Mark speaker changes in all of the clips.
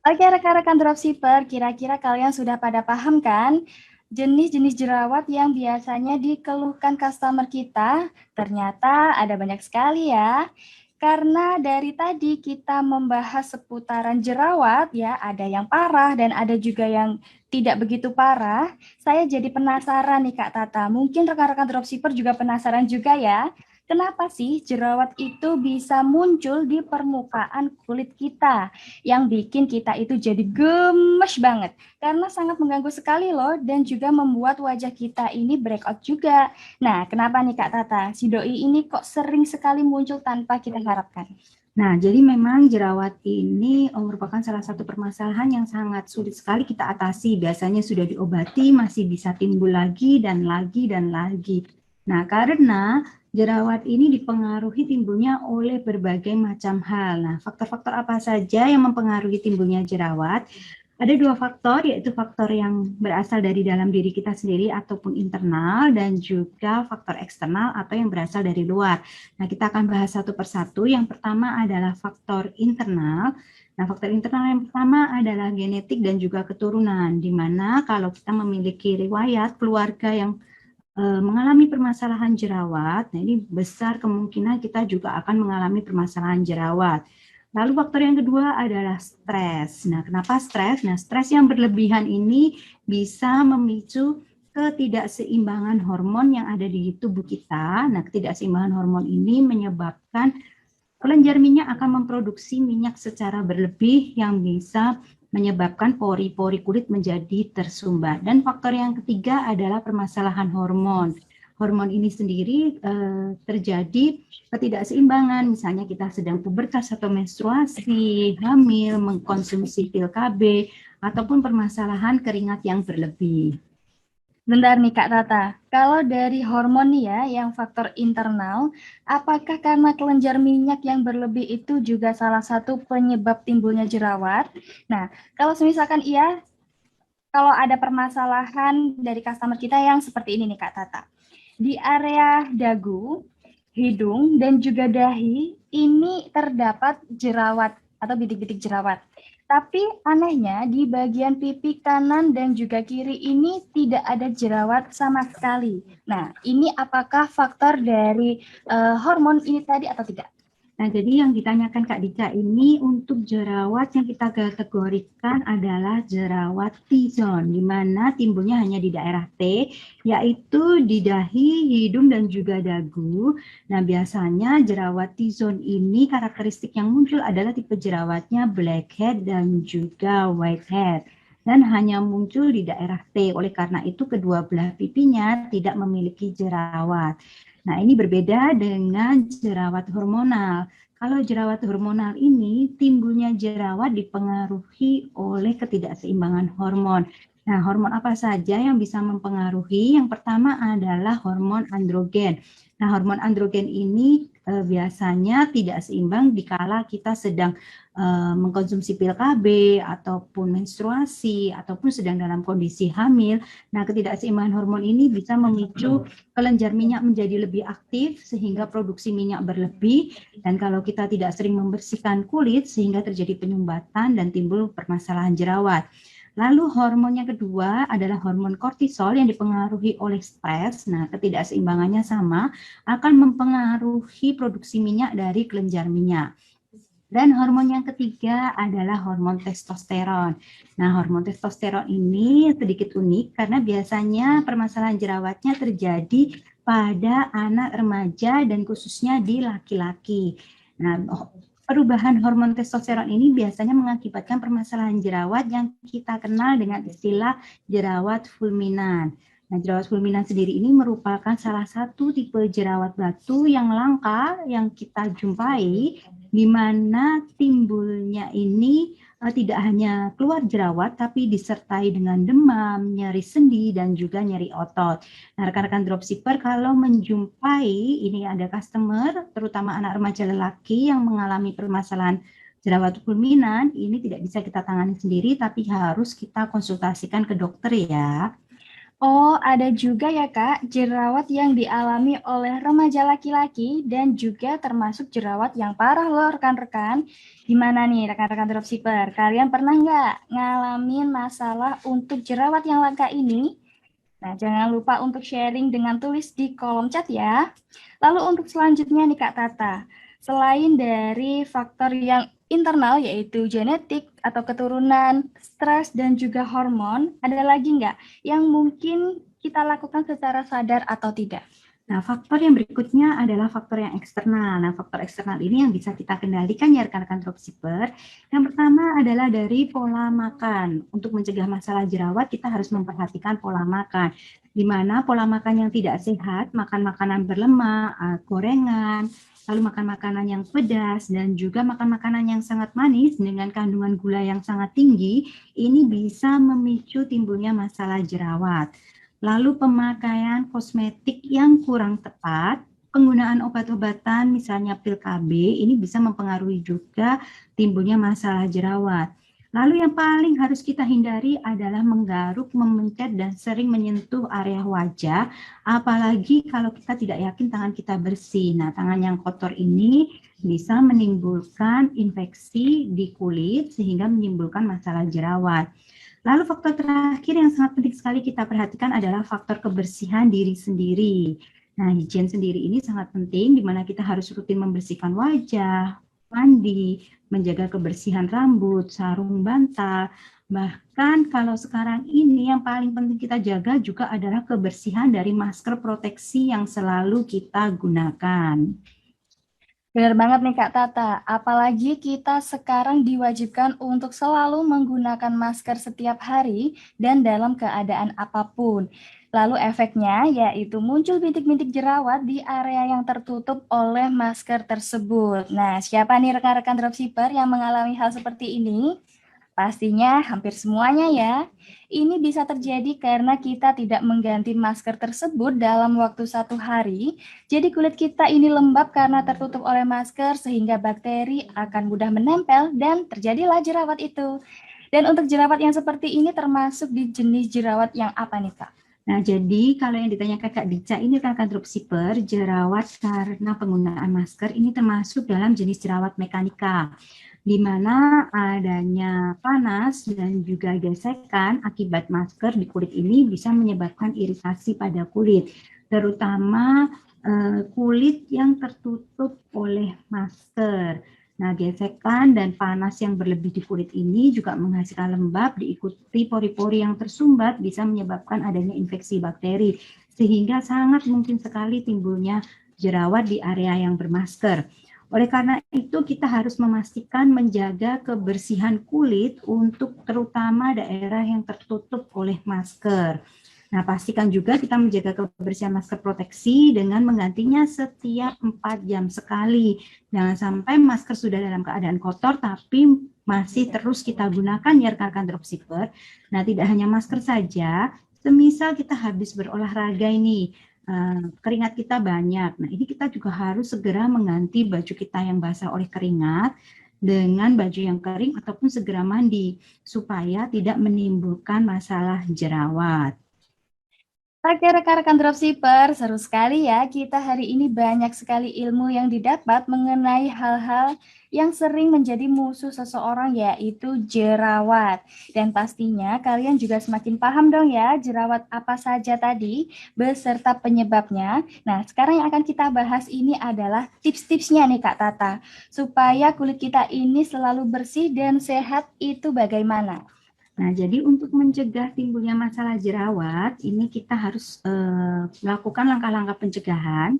Speaker 1: Oke, rekan-rekan dropshipper, kira-kira kalian sudah pada paham kan? Jenis-jenis jerawat yang biasanya dikeluhkan customer kita, ternyata ada banyak sekali ya. Karena dari tadi kita membahas seputaran jerawat, ya ada yang parah dan ada juga yang tidak begitu parah. Saya jadi penasaran nih Kak Tata, mungkin rekan-rekan dropshipper juga penasaran juga ya. Kenapa sih jerawat itu bisa muncul di permukaan kulit kita? Yang bikin kita itu jadi gemes banget karena sangat mengganggu sekali loh dan juga membuat wajah kita ini breakout juga. Nah, kenapa nih Kak Tata? Si doi ini kok sering sekali muncul tanpa kita harapkan?
Speaker 2: Nah, jadi memang jerawat ini merupakan salah satu permasalahan yang sangat sulit sekali kita atasi. Biasanya sudah diobati, masih bisa timbul lagi dan lagi dan lagi. Nah, karena jerawat ini dipengaruhi timbulnya oleh berbagai macam hal. Nah, faktor-faktor apa saja yang mempengaruhi timbulnya jerawat? Ada dua faktor, yaitu faktor yang berasal dari dalam diri kita sendiri ataupun internal, dan juga faktor eksternal atau yang berasal dari luar. Nah, kita akan bahas satu persatu. Yang pertama adalah faktor internal. Nah, faktor internal yang pertama adalah genetik dan juga keturunan, di mana kalau kita memiliki riwayat keluarga yang mengalami permasalahan jerawat, nah ini besar kemungkinan kita juga akan mengalami permasalahan jerawat. Lalu faktor yang kedua adalah stres. Nah, kenapa stres? Nah, stres yang berlebihan ini bisa memicu ketidakseimbangan hormon yang ada di tubuh kita. Nah, ketidakseimbangan hormon ini menyebabkan kelenjar minyak akan memproduksi minyak secara berlebih yang bisa menyebabkan pori-pori kulit menjadi tersumbat. Dan faktor yang ketiga adalah permasalahan hormon. Hormon ini sendiri terjadi ketidakseimbangan, misalnya kita sedang pubertas atau menstruasi, hamil, mengkonsumsi pil KB, ataupun permasalahan keringat yang berlebih.
Speaker 1: Bentar nih Kak Tata, kalau dari hormon nih ya, yang faktor internal, apakah karena kelenjar minyak yang berlebih itu juga salah satu penyebab timbulnya jerawat? Nah, kalau misalkan iya, kalau ada permasalahan dari customer kita yang seperti ini nih Kak Tata. Di area dagu, hidung, dan juga dahi, ini terdapat jerawat atau bidik-bidik jerawat. Tapi anehnya di bagian pipi kanan dan juga kiri ini tidak ada jerawat sama sekali. Nah, ini apakah faktor dari hormon ini tadi atau tidak?
Speaker 2: Nah, jadi yang ditanyakan Kak Dika ini untuk jerawat yang kita kategorikan adalah jerawat T-zone, di mana timbulnya hanya di daerah T, yaitu di dahi, hidung, dan juga dagu. Nah, biasanya jerawat T-zone ini karakteristik yang muncul adalah tipe jerawatnya blackhead dan juga whitehead. Dan hanya muncul di daerah T, oleh karena itu kedua belah pipinya tidak memiliki jerawat. Nah, ini berbeda dengan jerawat hormonal. Kalau jerawat hormonal ini timbulnya jerawat dipengaruhi oleh ketidakseimbangan hormon. Nah, hormon apa saja yang bisa mempengaruhi? Yang pertama adalah hormon androgen. Nah, hormon androgen ini biasanya tidak seimbang dikala kita sedang mengkonsumsi pil KB ataupun menstruasi ataupun sedang dalam kondisi hamil. Nah, ketidakseimbangan hormon ini bisa memicu kelenjar minyak menjadi lebih aktif sehingga produksi minyak berlebih, dan kalau kita tidak sering membersihkan kulit sehingga terjadi penyumbatan dan timbul permasalahan jerawat. Lalu hormon yang kedua adalah hormon kortisol yang dipengaruhi oleh stres. Nah, ketidakseimbangannya sama akan mempengaruhi produksi minyak dari kelenjar minyak. Dan hormon yang ketiga adalah hormon testosteron. Nah, hormon testosteron ini sedikit unik karena biasanya permasalahan jerawatnya terjadi pada anak remaja dan khususnya di laki-laki. Nah, perubahan hormon testosteron ini biasanya mengakibatkan permasalahan jerawat yang kita kenal dengan istilah jerawat fulminan. Nah, jerawat fulminan sendiri ini merupakan salah satu tipe jerawat batu yang langka yang kita jumpai, di mana timbulnya ini tidak hanya keluar jerawat, tapi disertai dengan demam, nyeri sendi, dan juga nyeri otot. Nah, rekan-rekan dropshipper, kalau menjumpai ini ada customer, terutama anak remaja lelaki yang mengalami permasalahan jerawat fulminan, ini tidak bisa kita tangani sendiri, tapi harus kita konsultasikan ke dokter ya.
Speaker 1: Oh, ada juga ya Kak, jerawat yang dialami oleh remaja laki-laki dan juga termasuk jerawat yang parah loh rekan-rekan. Gimana nih rekan-rekan dropshipper? Kalian pernah nggak ngalamin masalah untuk jerawat yang langka ini? Nah, jangan lupa untuk sharing dengan tulis di kolom chat ya. Lalu untuk selanjutnya nih Kak Tata, selain dari faktor yang internal yaitu genetik atau keturunan, stres dan juga hormon, ada lagi nggak yang mungkin kita lakukan secara sadar atau tidak?
Speaker 2: Nah, faktor yang berikutnya adalah faktor yang eksternal. Nah, faktor eksternal ini yang bisa kita kendalikan ya rekan-rekan dropshipper. Yang pertama adalah dari pola makan. Untuk mencegah masalah jerawat, kita harus memperhatikan pola makan. Di mana pola makan yang tidak sehat, makan makanan berlemak, gorengan, lalu makan makanan yang pedas, dan juga makan makanan yang sangat manis dengan kandungan gula yang sangat tinggi, ini bisa memicu timbulnya masalah jerawat. Lalu pemakaian kosmetik yang kurang tepat, penggunaan obat-obatan misalnya pil KB ini bisa mempengaruhi juga timbulnya masalah jerawat. Lalu yang paling harus kita hindari adalah menggaruk, memencet, dan sering menyentuh area wajah, apalagi kalau kita tidak yakin tangan kita bersih. Nah, tangan yang kotor ini bisa menimbulkan infeksi di kulit sehingga menimbulkan masalah jerawat. Lalu faktor terakhir yang sangat penting sekali kita perhatikan adalah faktor kebersihan diri sendiri. Nah, higien sendiri ini sangat penting, di mana kita harus rutin membersihkan wajah, mandi, menjaga kebersihan rambut, sarung bantal. Bahkan kalau sekarang ini yang paling penting kita jaga juga adalah kebersihan dari masker proteksi yang selalu kita gunakan.
Speaker 1: Benar banget nih Kak Tata, apalagi kita sekarang diwajibkan untuk selalu menggunakan masker setiap hari dan dalam keadaan apapun. Lalu efeknya yaitu muncul bintik-bintik jerawat di area yang tertutup oleh masker tersebut. Nah, siapa nih rekan-rekan dropshipper yang mengalami hal seperti ini? Pastinya hampir semuanya ya. Ini bisa terjadi karena kita tidak mengganti masker tersebut dalam waktu 1 hari. Jadi kulit kita ini lembab karena tertutup oleh masker sehingga bakteri akan mudah menempel dan terjadilah jerawat itu. Dan untuk jerawat yang seperti ini termasuk di jenis jerawat yang apa nih Kak?
Speaker 2: Nah, jadi kalau yang ditanyakan Kak Dica ini kan dropshipper, jerawat karena penggunaan masker ini termasuk dalam jenis jerawat mekanika, di mana adanya panas dan juga gesekan akibat masker di kulit ini bisa menyebabkan iritasi pada kulit, terutama kulit yang tertutup oleh masker. Nah, gesekan dan panas yang berlebih di kulit ini juga menghasilkan lembab diikuti pori-pori yang tersumbat bisa menyebabkan adanya infeksi bakteri, sehingga sangat mungkin sekali timbulnya jerawat di area yang bermasker. Oleh karena itu, kita harus memastikan menjaga kebersihan kulit untuk terutama daerah yang tertutup oleh masker. Nah, pastikan juga kita menjaga kebersihan masker proteksi dengan menggantinya setiap 4 jam sekali. Jangan sampai masker sudah dalam keadaan kotor, tapi masih terus kita gunakan ya rekan-rekan dropshipper. Nah, tidak hanya masker saja, semisal kita habis berolahraga ini, keringat kita banyak. Nah, ini kita juga harus segera mengganti baju kita yang basah oleh keringat dengan baju yang kering ataupun segera mandi supaya tidak menimbulkan masalah jerawat.
Speaker 1: Oke, rekan-rekan dropshipper, seru sekali ya. Kita hari ini banyak sekali ilmu yang didapat mengenai hal-hal yang sering menjadi musuh seseorang, yaitu jerawat. Dan pastinya kalian juga semakin paham dong ya, jerawat apa saja tadi, beserta penyebabnya. Nah, sekarang yang akan kita bahas ini adalah tips-tipsnya nih Kak Tata, supaya kulit kita ini selalu bersih dan sehat itu bagaimana?
Speaker 2: Nah, jadi untuk mencegah timbulnya masalah jerawat, ini kita harus melakukan langkah-langkah pencegahan.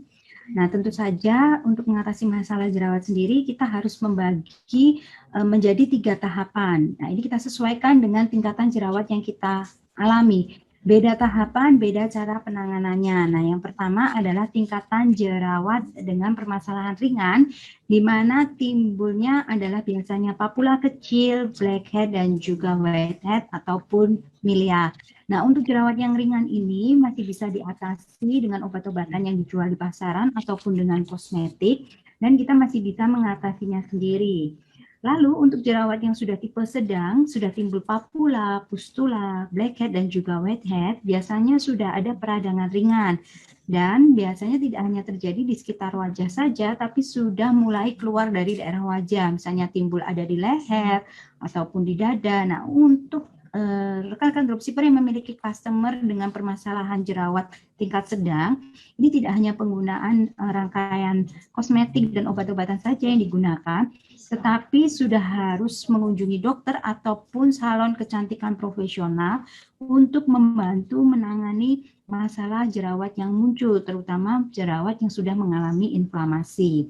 Speaker 2: Nah, tentu saja untuk mengatasi masalah jerawat sendiri, kita harus membagi menjadi 3 tahapan. Nah, ini kita sesuaikan dengan tingkatan jerawat yang kita alami. Beda tahapan, beda cara penanganannya. Nah, yang pertama adalah tingkatan jerawat dengan permasalahan ringan, di mana timbulnya adalah biasanya papula kecil, blackhead, dan juga whitehead ataupun milia. Nah, untuk jerawat yang ringan ini masih bisa diatasi dengan obat-obatan yang dijual di pasaran ataupun dengan kosmetik, dan kita masih bisa mengatasinya sendiri. Lalu untuk jerawat yang sudah tipe sedang, sudah timbul papula, pustula, blackhead, dan juga whitehead, biasanya sudah ada peradangan ringan. Dan biasanya tidak hanya terjadi di sekitar wajah saja, tapi sudah mulai keluar dari daerah wajah. Misalnya timbul ada di leher, ataupun di dada. Nah, untuk rekan-rekan dropshipper yang memiliki customer dengan permasalahan jerawat tingkat sedang, ini tidak hanya penggunaan rangkaian kosmetik dan obat-obatan saja yang digunakan, tetapi sudah harus mengunjungi dokter ataupun salon kecantikan profesional untuk membantu menangani masalah jerawat yang muncul, terutama jerawat yang sudah mengalami inflamasi.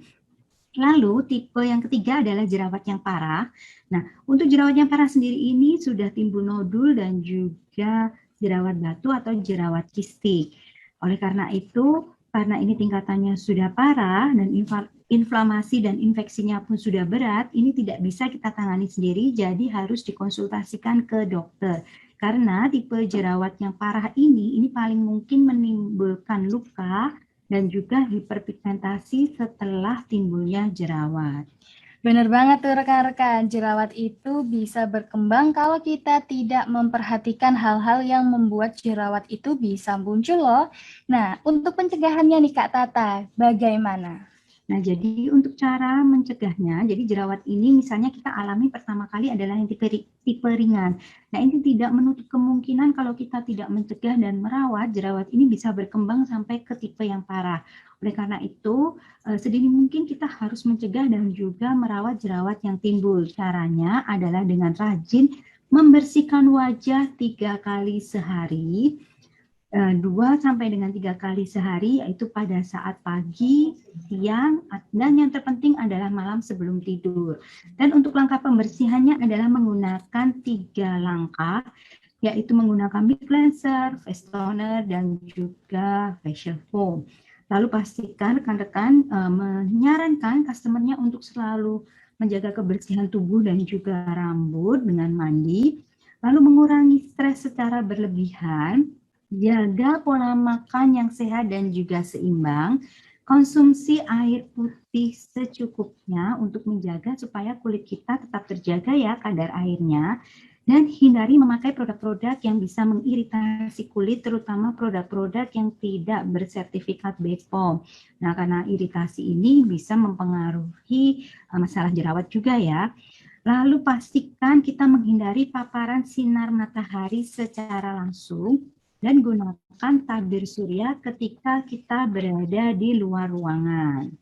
Speaker 2: Lalu tipe yang ketiga adalah jerawat yang parah. Nah, untuk jerawat yang parah sendiri ini sudah timbul nodul dan juga jerawat batu atau jerawat kistik. Oleh karena itu, karena ini tingkatannya sudah parah dan inflamasi dan infeksinya pun sudah berat, ini tidak bisa kita tangani sendiri, jadi harus dikonsultasikan ke dokter. Karena tipe jerawat yang parah ini paling mungkin menimbulkan luka dan juga hiperpigmentasi setelah timbulnya jerawat.
Speaker 1: Benar banget tuh rekan-rekan, jerawat itu bisa berkembang kalau kita tidak memperhatikan hal-hal yang membuat jerawat itu bisa muncul loh. Nah, untuk pencegahannya nih Kak Tata, bagaimana?
Speaker 2: Nah, jadi untuk cara mencegahnya, jadi jerawat ini misalnya kita alami pertama kali adalah yang tipe ringan. Nah, ini tidak menutup kemungkinan kalau kita tidak mencegah dan merawat, jerawat ini bisa berkembang sampai ke tipe yang parah. Oleh karena itu, sedini mungkin kita harus mencegah dan juga merawat jerawat yang timbul. Caranya adalah dengan rajin membersihkan wajah 3 kali sehari, 2 sampai dengan 3 kali sehari, yaitu pada saat pagi, siang, dan yang terpenting adalah malam sebelum tidur. Dan untuk langkah pembersihannya adalah menggunakan 3 langkah, yaitu menggunakan big cleanser, face toner, dan juga facial foam. Lalu pastikan rekan-rekan menyarankan customer-nya untuk selalu menjaga kebersihan tubuh dan juga rambut dengan mandi, lalu mengurangi stres secara berlebihan, jaga pola makan yang sehat dan juga seimbang, konsumsi air putih secukupnya untuk menjaga supaya kulit kita tetap terjaga ya kadar airnya, dan hindari memakai produk-produk yang bisa mengiritasi kulit, terutama produk-produk yang tidak bersertifikat BPOM. Nah, karena iritasi ini bisa mempengaruhi masalah jerawat juga ya. Lalu pastikan kita menghindari paparan sinar matahari secara langsung, dan gunakan tabir surya ketika kita berada di luar ruangan.